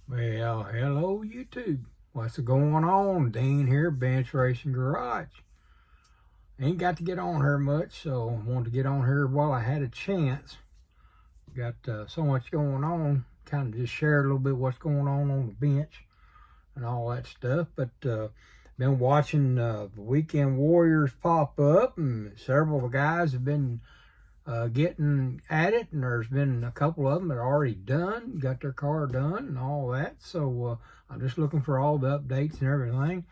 Well, hello YouTube. What's going on? Dean here, Bench Racing Garage. Ain't got to get on here much, so I wanted to get on here while I had a chance. Got so much going on. Kind of just share a little bit what's going on the bench and all that stuff. But been watching the Weekend Warriors pop up, and several of the guys have been getting at it, and there's been a couple of them that are already done, got their car done and all that. So I'm just looking for all the updates and everything.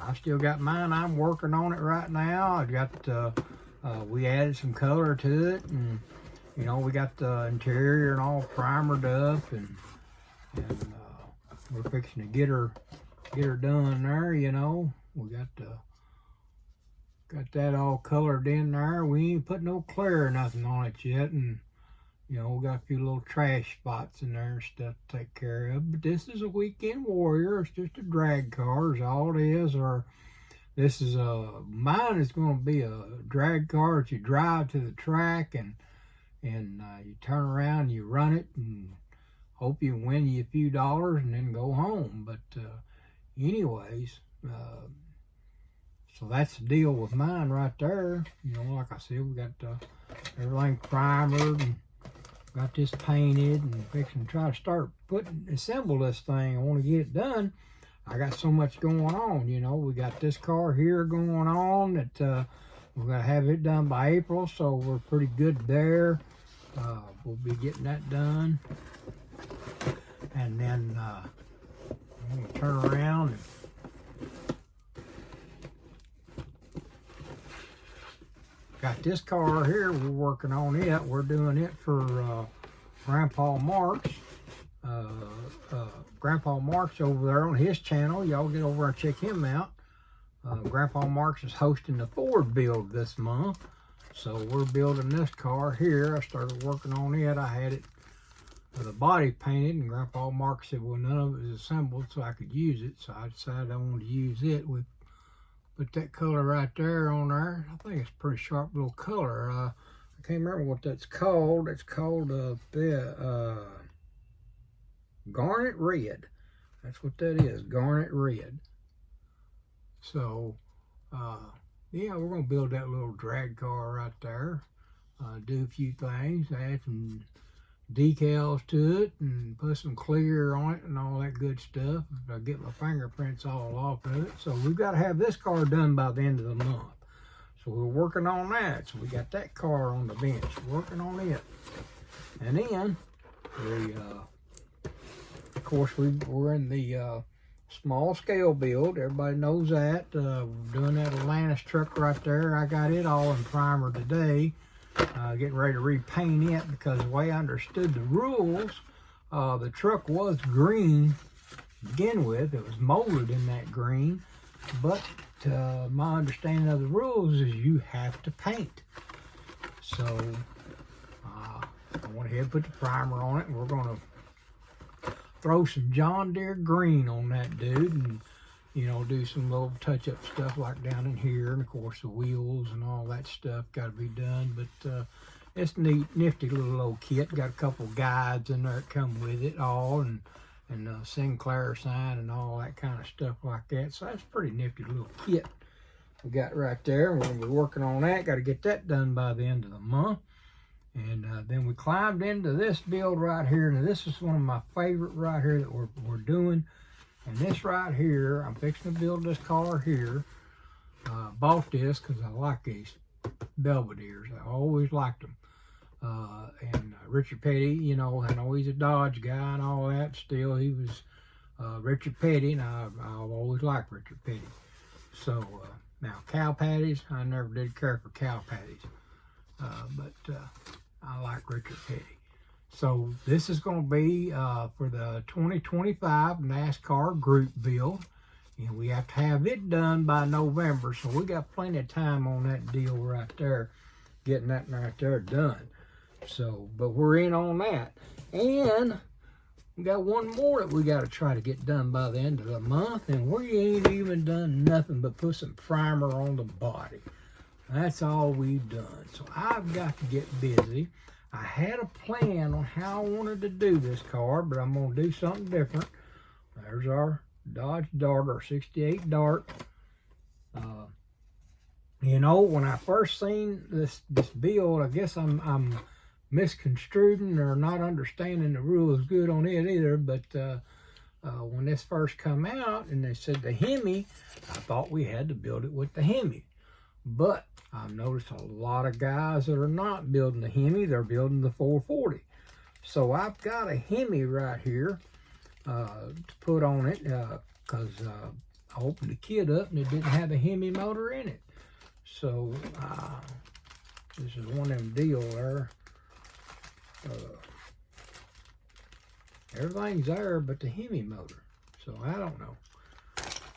I still got mine. I'm working on it right now. I got we added some color to it, and you know, we got the interior and all primered up, and we're fixing to get her done there. You know, we got that all colored in there. We ain't put no clear or nothing on it yet, and you know, we got a few little trash spots in there and stuff to take care of. But this is a Weekend Warrior. It's just a drag car is all it is. Or this is mine is going to be a drag car that you drive to the track, and you turn around and you run it and hope you win you a few dollars and then go home. But anyways, so that's the deal with mine right there. You know, like I said, we got everything primered and got this painted and fixing to try to start assemble this thing. I want to get it done. I got so much going on, you know. We got this car here going on that we're going to have it done by April, so we're pretty good there. We'll be getting that done. And then I'm going to turn around and got this car here. We're working on it. We're doing it for Grandpa Mark's. Grandpa Mark's over there on his channel. Y'all get over and check him out. Grandpa Mark's is hosting the Ford build this month. So we're building this car here. I started working on it. I had it the body painted, and Grandpa Mark said, well, none of it is assembled, so I could use it. So I decided I wanted to use it with put that color right there on there. I think it's a pretty sharp little color. I can't remember what that's called. It's called garnet red. That's what that is, garnet red. So, yeah, we're going to build that little drag car right there. Do a few things, add some decals to it and put some clear on it and all that good stuff. I get my fingerprints all off of it. So we've got to have this car done by the end of the month. So we're working on that. So we got that car on the bench, working on it. And then we, of course, we're in the small scale build. Everybody knows that. We're doing that Atlantis truck right there. I got it all in primer today. Getting ready to repaint it, because the way I understood the rules, the truck was green to begin with. It was molded in that green, but my understanding of the rules is you have to paint. So I went ahead and put the primer on it, and we're going to throw some John Deere green on that dude, and you know, do some little touch-up stuff like down in here, and of course the wheels and all that stuff got to be done. But it's neat, nifty little old kit. Got a couple guides in there that come with it all, and Sinclair sign and all that kind of stuff like that. So that's a pretty nifty little kit we got right there. We're going to be working on that. Got to get that done by the end of the month. And then we climbed into this build right here. Now this is one of my favorite right here that we're doing. And this right here, I'm fixing to build this car here. Bought this because I like these Belvederes. I always liked them. And Richard Petty, you know, I know he's a Dodge guy and all that. Still, he was Richard Petty, and I've always liked Richard Petty. So, now cow patties, I never did care for cow patties. But I like Richard Petty. So this is going to be for the 2025 NASCAR group build, and we have to have it done by November, so we got plenty of time on that deal right there, getting that right there done. So, but we're in on that, and we got one more that we got to try to get done by the end of the month, and we ain't even done nothing but put some primer on the body. That's all we've done. So I've got to get busy. I had a plan on how I wanted to do this car, but I'm going to do something different. There's our Dodge Dart, our 68 Dart. You know, when I first seen this build, I guess I'm misconstruing or not understanding the rules good on it either, but when this first come out and they said the Hemi, I thought we had to build it with the Hemi. But I've noticed a lot of guys that are not building the Hemi, they're building the 440. So I've got a Hemi right here to put on it because I opened the kit up and it didn't have the Hemi motor in it. So this is one of them deals there. Everything's there but the Hemi motor. So I don't know.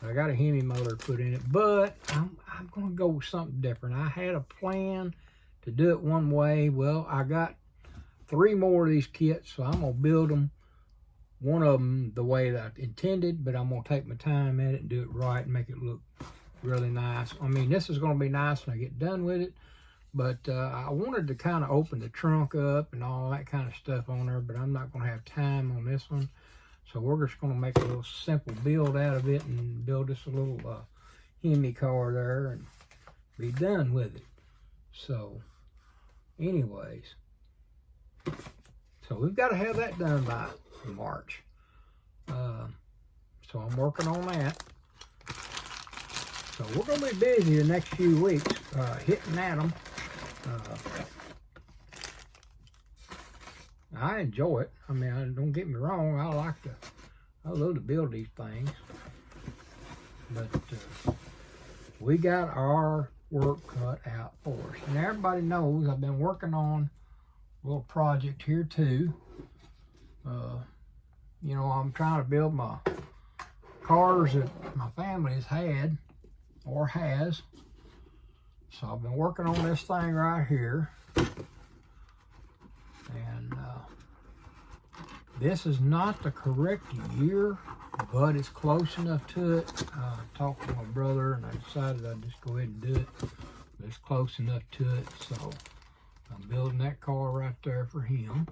I got a Hemi motor put in it, but I'm going to go with something different. I had a plan to do it one way. Well, I got 3 more of these kits, so I'm going to build them, one of them the way that I intended, but I'm going to take my time at it and do it right and make it look really nice. I mean, this is going to be nice when I get done with it, but I wanted to kind of open the trunk up and all that kind of stuff on there, but I'm not going to have time on this one. So we're just going to make a little simple build out of it and build us a little Hemi car there and be done with it. So anyways, so we've got to have that done by March. So I'm working on that. So we're going to be busy the next few weeks hitting at them. I enjoy it. I mean, don't get me wrong. I love to build these things. But we got our work cut out for us. And everybody knows I've been working on a little project here too. You know, I'm trying to build my cars that my family has had or has. So I've been working on this thing right here. And this is not the correct year, but it's close enough to it. I talked to my brother and I decided I'd just go ahead and do it. But it's close enough to it, so I'm building that car right there for him.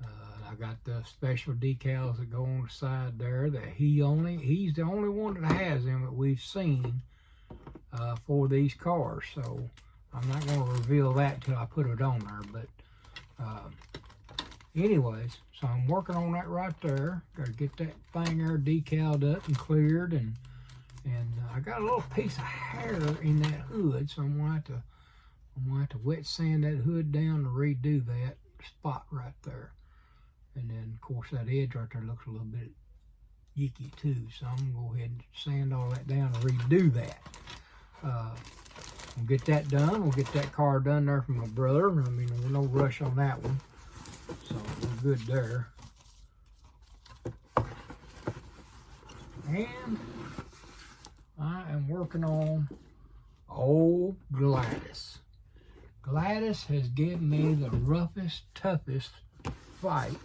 I got the special decals that go on the side there that he's the only one that has them that we've seen for these cars. So I'm not going to reveal that till I put it on there, but anyways, so I'm working on that right there. Got to get that thing there decaled up and cleared, and I got a little piece of hair in that hood, so I'm gonna have to wet sand that hood down to redo that spot right there. And then of course that edge right there looks a little bit yicky too, so I'm gonna go ahead and sand all that down and redo that. We'll get that done. We'll get that car done there for my brother. I mean, there's no rush on that one. So we're good there. And I am working on old Gladys. Gladys has given me the roughest, toughest fight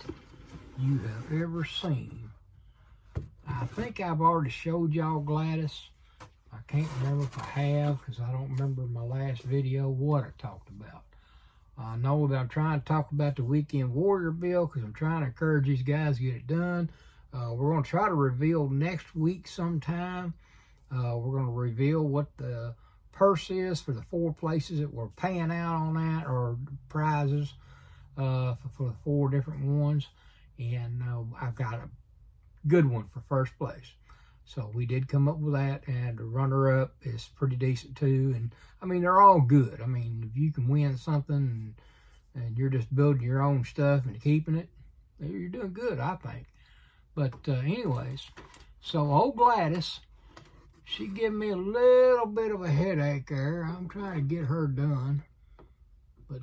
you have ever seen. I think I've already showed y'all Gladys. I can't remember if I have, because I don't remember my last video what I talked about. I know that I'm trying to talk about the Weekend Warrior build because I'm trying to encourage these guys to get it done. We're going to try to reveal next week sometime. We're going to reveal what the purse is for the 4 places that we're paying out on that, or prizes for the 4 different ones. And I've got a good one for first place. So we did come up with that, and the runner-up is pretty decent too. And I mean, they're all good. I mean, if you can win something and you're just building your own stuff and keeping it, you're doing good, I think. But anyways, so old Gladys, she gave me a little bit of a headache there. I'm trying to get her done, but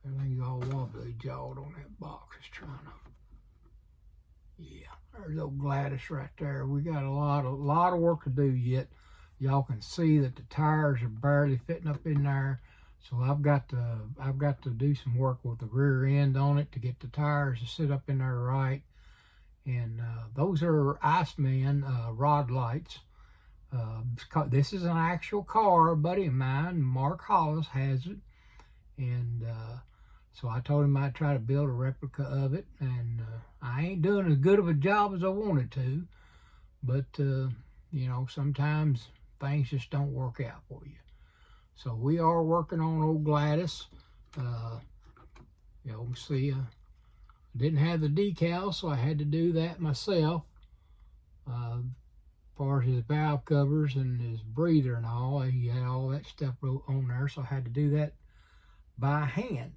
everything's all wobbly jawed on that box. It's trying to, yeah. There's old Gladys right there. We got a lot of work to do yet. Y'all can see that the tires are barely fitting up in there. So I've got to do some work with the rear end on it to get the tires to sit up in there right. And those are Iceman rod lights. This is an actual car. A buddy of mine, Mark Hollis, has it. And so I told him I'd try to build a replica of it, and I ain't doing as good of a job as I wanted to, but you know, sometimes things just don't work out for you. So we are working on old Gladys. You know, see, didn't have the decal, so I had to do that myself. As far as his valve covers and his breather and all, he had all that stuff on there, so I had to do that by hand.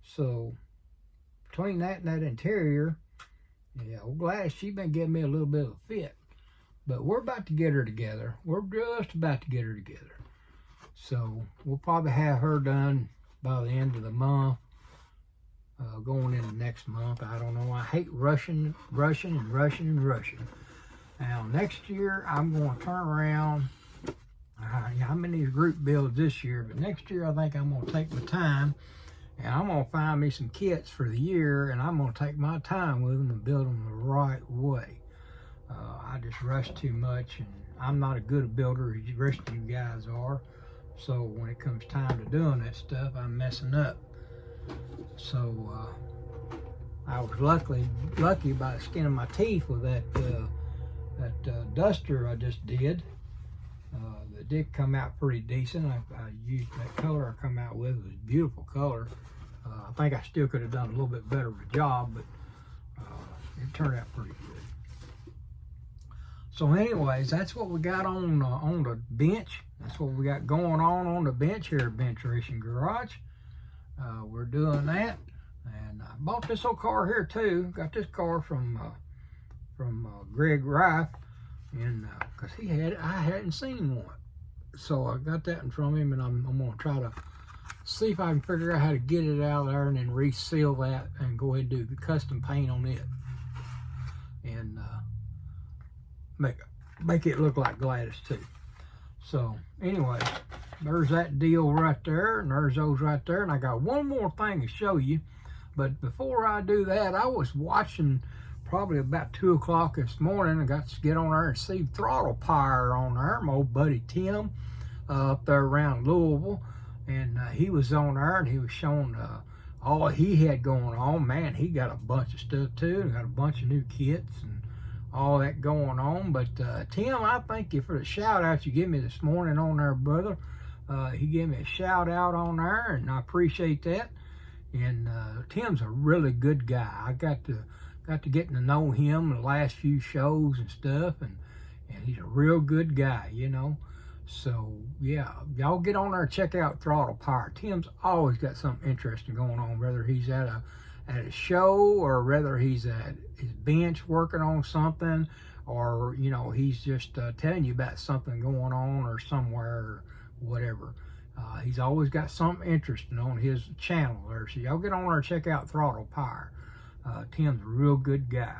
So between that and that interior, yeah, old Gladys, she's been giving me a little bit of a fit. But we're about to get her together. We're just about to get her together. So we'll probably have her done by the end of the month, going into next month. I don't know. I hate rushing. Now, next year, I'm going to turn around. I'm in these group builds this year, but next year, I think I'm going to take my time, and I'm going to find me some kits for the year, and I'm going to take my time with them and build them the right way. I just rush too much, and I'm not as good a builder as the rest of you guys are. So when it comes time to doing that stuff, I'm messing up. So I was lucky by the skin of my teeth with that duster I just did. That did come out pretty decent. I used that color I come out with. It was a beautiful color. I think I still could have done a little bit better of a job, but it turned out pretty good. So anyways, that's what we got on the bench. That's what we got going on the bench here at Bench Racing Garage. We're doing that. And I bought this old car here too. Got this car from Greg Rife, and because he had it, I hadn't seen one. So I got that in from him, and I'm going to try to see if I can figure out how to get it out of there and then reseal that and go ahead and do the custom paint on it. And make it look like Gladys too. So anyway, there's that deal right there, and there's those right there. And I got one more thing to show you. But before I do that, I was watching probably about 2 o'clock this morning. I got to get on there and see Throttle Power on there. My old buddy Tim up there around Louisville. And he was on there, and he was showing all he had going on. Man, he got a bunch of stuff too. He got a bunch of new kits and all that going on. But Tim, I thank you for the shout out you gave me this morning on there, brother. He gave me a shout out on there, and I appreciate that. And Tim's a really good guy. I got to getting to know him the last few shows and stuff, and he's a real good guy, you know. So yeah, y'all get on there and check out Throttle Power. Tim's always got something interesting going on, whether he's at a show or whether he's at his bench working on something, or you know, he's just telling you about something going on or somewhere or whatever. He's always got something interesting on his channel there. So y'all get on there and check out Throttle Power. Tim's a real good guy.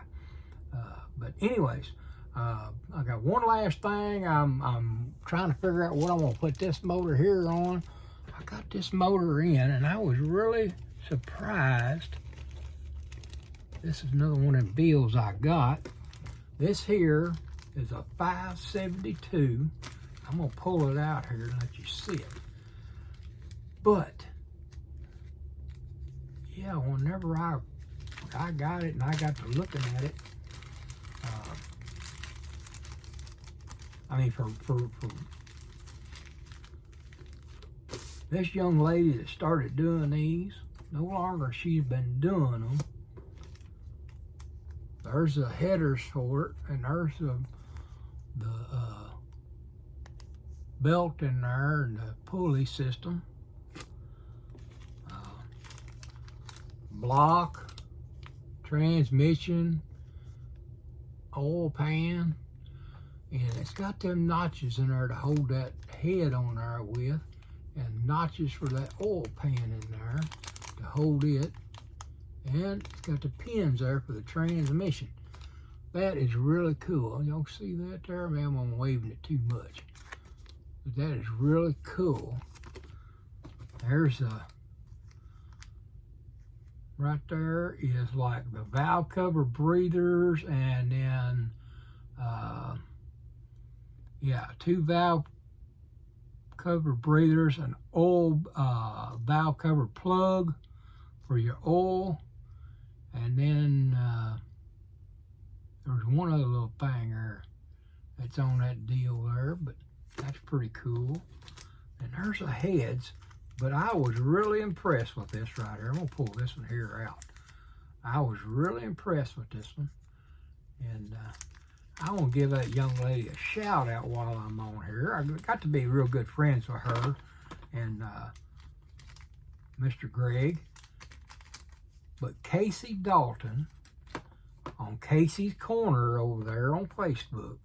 But anyways, I got one last thing. I'm trying to figure out what I'm gonna put this motor here on. I got this motor in, and I was really surprised. This is another one of the bills I got. This here is a 572. I'm gonna pull it out here and let you see it. But yeah, whenever I got it and I got to looking at it, I mean, for this young lady that started doing these, no longer she's been doing them. There's the headers for it, and there's the belt in there and the pulley system. Block, transmission, oil pan, and it's got them notches in there to hold that head on there with, and notches for that oil pan in there to hold it, and it's got the pins there for the transmission. That is really cool. Y'all see that there? Man, I'm waving it too much. But that is really cool. There's right there is like the valve cover breathers, and then yeah, 2 valve cover breathers, an oil valve cover plug for your oil, and then there's one other little thing there that's on that deal there, but that's pretty cool. And there's the heads, but I was really impressed with this right here. I'm gonna pull this one here out. I was really impressed with this one, and I want to give that young lady a shout out while I'm on here. I got to be real good friends with her and Mr. Greg. But Casey Dalton on Casey's Corner over there on Facebook,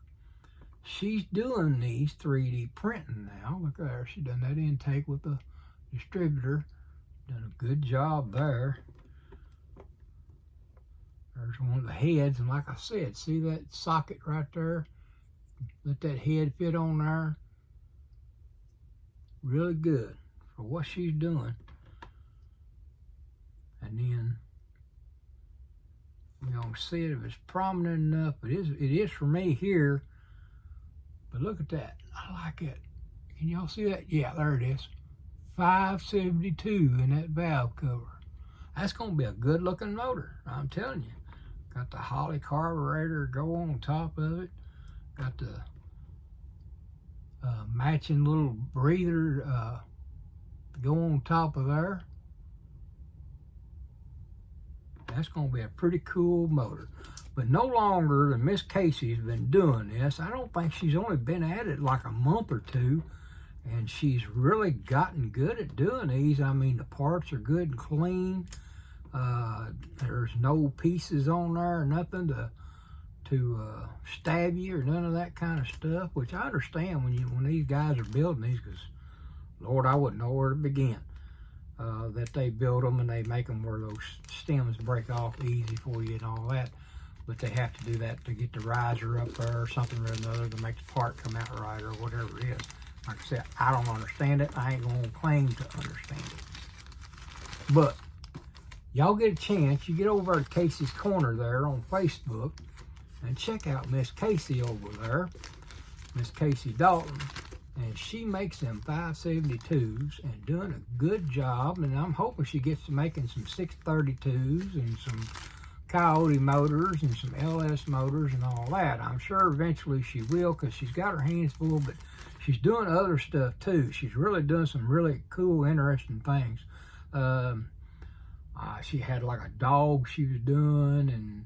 she's doing these 3D printing now. Look at her. She done that intake with the distributor. Done a good job there. There's one of the heads, and like I said, see that socket right there? Let that head fit on there. Really good for what she's doing. And then we're gonna see it if it's prominent enough. It is for me here. But look at that. I like it. Can y'all see that? Yeah, there it is. 572 in that valve cover. That's gonna be a good looking motor, I'm telling you. Got the Holley carburetor go on top of it. Got the matching little breather go on top of there. That's going to be a pretty cool motor. But no longer than Miss Casey's been doing this. I don't think she's only been at it like a month or two. And she's really gotten good at doing these. I mean, the parts are good and clean. There's no pieces on there or nothing to stab you or none of that kind of stuff, which I understand when these guys are building these, because Lord, I wouldn't know where to begin. That they build them and they make them where those stems break off easy for you and all that, but they have to do that to get the riser up there or something or another to make the part come out right or whatever it is. Like I said, I don't understand it. I ain't gonna claim to understand it. But y'all get a chance, you get over to Casey's Corner there on Facebook and check out Miss Casey over there, Miss Casey Dalton. And she makes them 572s and doing a good job. And I'm hoping she gets to making some 632s and some Coyote motors and some LS motors and all that. I'm sure eventually she will, because she's got her hands full, but she's doing other stuff too. She's really doing some really cool, interesting things. She had like a dog she was doing, and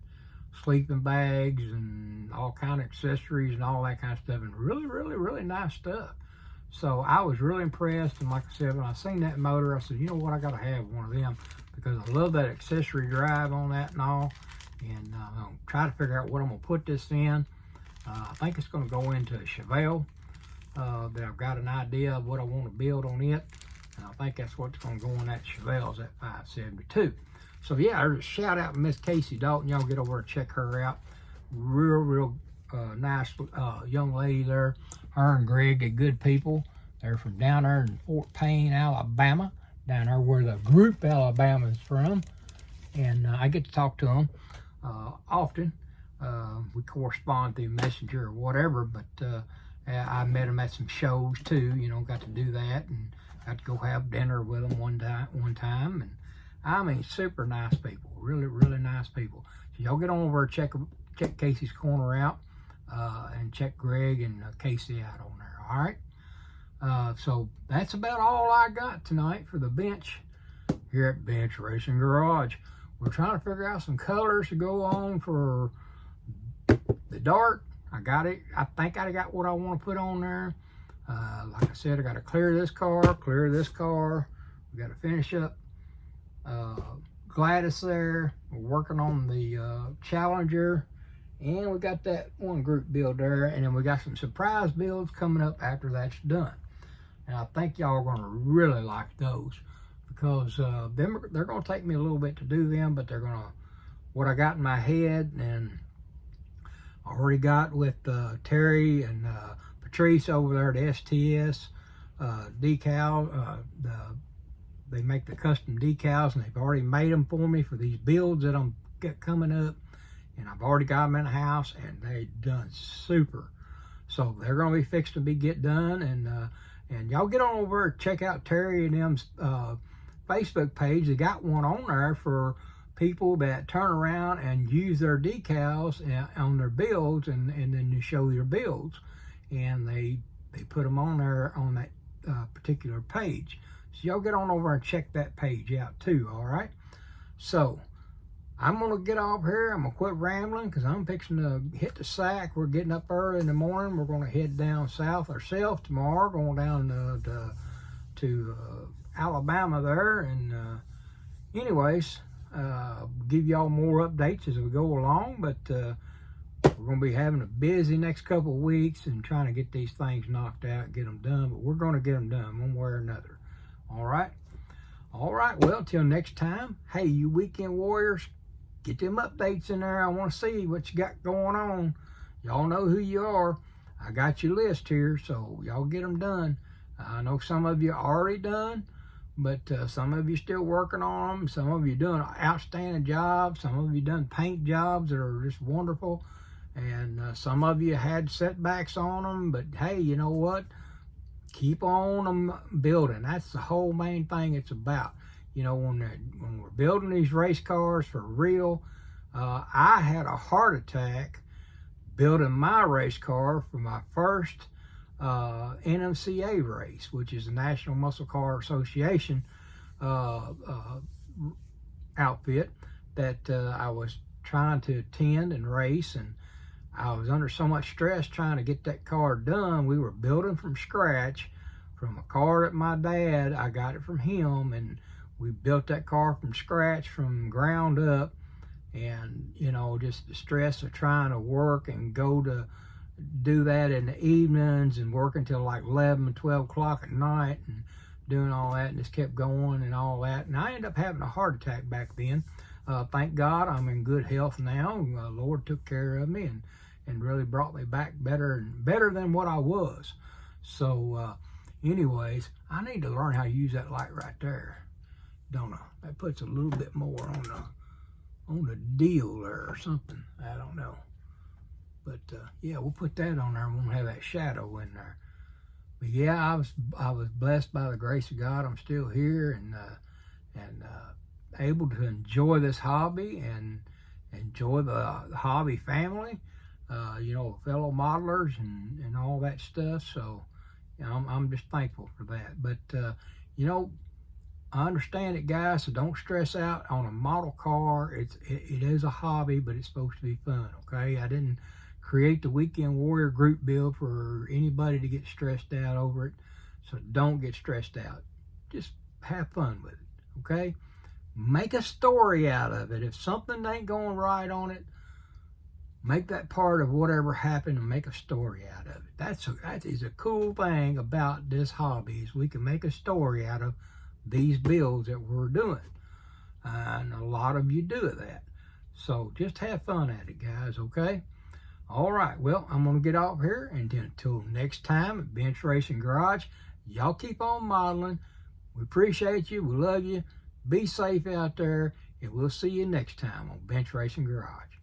sleeping bags and all kind of accessories and all that kind of stuff, and really, really, really nice stuff. So I was really impressed, and like I said, when I seen that motor, I said, you know what, I gotta have one of them, because I love that accessory drive on that and all. And I'm gonna try to figure out what I'm gonna put this in. I think it's gonna go into a Chevelle. That I've got an idea of what I want to build on it, and I think that's what's gonna go in that Chevelle's at 572. So yeah, there's a shout out to Miss Casey Dalton. Y'all get over and check her out. Real nice young lady there. Her and Greg are good people. They're from down there in Fort Payne, Alabama, down there where the group Alabama is from. And I get to talk to them often. We correspond through Messenger or whatever, but I met them at some shows too, you know, got to do that, and got to go have dinner with them one time. And I mean, super nice people, really, really nice people. So y'all get on over and check Casey's Corner out, and check Greg and Casey out on there, all right? So that's about all I got tonight for the bench here at Bench Racing Garage. We're trying to figure out some colors to go on for the dart. I got it. I think I got what I want to put on there. Like I said, I got to clear this car. We got to finish up Gladys there. We're working on the Challenger, and we got that one group build there, and then we got some surprise builds coming up after that's done. And I think y'all are going to really like those, because they're going to take me a little bit to do them, but they're going to, what I got in my head, and I already got with Terry and Patrice over there at STS decal. They make the custom decals, and they've already made them for me for these builds that I'm coming up, and I've already got them in the house, and they done super. So they're going to be fixed to get done, and And y'all get on over and check out Terry and them's Facebook page. They got one on there for people that turn around and use their decals on their builds, and then you show your builds, and they put them on there on that particular page. So y'all get on over and check that page out too. All right, so I'm gonna get off here. I'm gonna quit rambling because I'm fixing to hit the sack. We're getting up early in the morning. We're gonna head down south ourselves tomorrow, going down to Alabama there. And anyways, give y'all more updates as we go along. But we're gonna be having a busy next couple of weeks and trying to get these things knocked out, get them done. But we're gonna get them done one way or another. All right. All right. Well, till next time. Hey, you weekend warriors, get them updates in there. I want to see what you got going on. Y'all know who you are. I got your list here, so y'all get them done. I know some of you are already done, but some of you still working on them. Some of you doing an outstanding job. Some of you done paint jobs that are just wonderful. And some of you had setbacks on them, but hey, you know what? Keep on them building. That's the whole main thing it's about. You know, when we're building these race cars for real, I had a heart attack building my race car for my first NMCA race, which is the National Muscle Car Association outfit that I was trying to attend and race, and I was under so much stress trying to get that car done. We were building from scratch from a car that my dad, I got it from him, and we built that car from scratch, from ground up. And, you know, just the stress of trying to work and go to do that in the evenings and work until like 11 and 12 o'clock at night and doing all that, and just kept going and all that. And I ended up having a heart attack back then. Thank God I'm in good health now. The Lord took care of me and really brought me back better than what I was. So anyways, I need to learn how to use that light right there, don't I? That puts a little bit more on the deal there or something. I don't know. But yeah, we'll put that on there. We won't have that shadow in there. But yeah, I was blessed by the grace of God. I'm still here and able to enjoy this hobby and enjoy the hobby family, you know, fellow modelers and all that stuff. So, you know, I'm just thankful for that. But, you know, I understand it, guys, so don't stress out on a model car. It is a hobby, but it's supposed to be fun, okay? I didn't create the Weekend Warrior group build for anybody to get stressed out over it, so don't get stressed out. Just have fun with it, okay? Make a story out of it. If something ain't going right on it, make that part of whatever happened and make a story out of it. That is a cool thing about this hobby, is we can make a story out of these builds that we're doing. And a lot of you do that. So just have fun at it, guys, okay? All right, well, I'm going to get off here, and until next time at Bench Racing Garage, y'all keep on modeling. We appreciate you. We love you. Be safe out there, and we'll see you next time on Bench Racing Garage.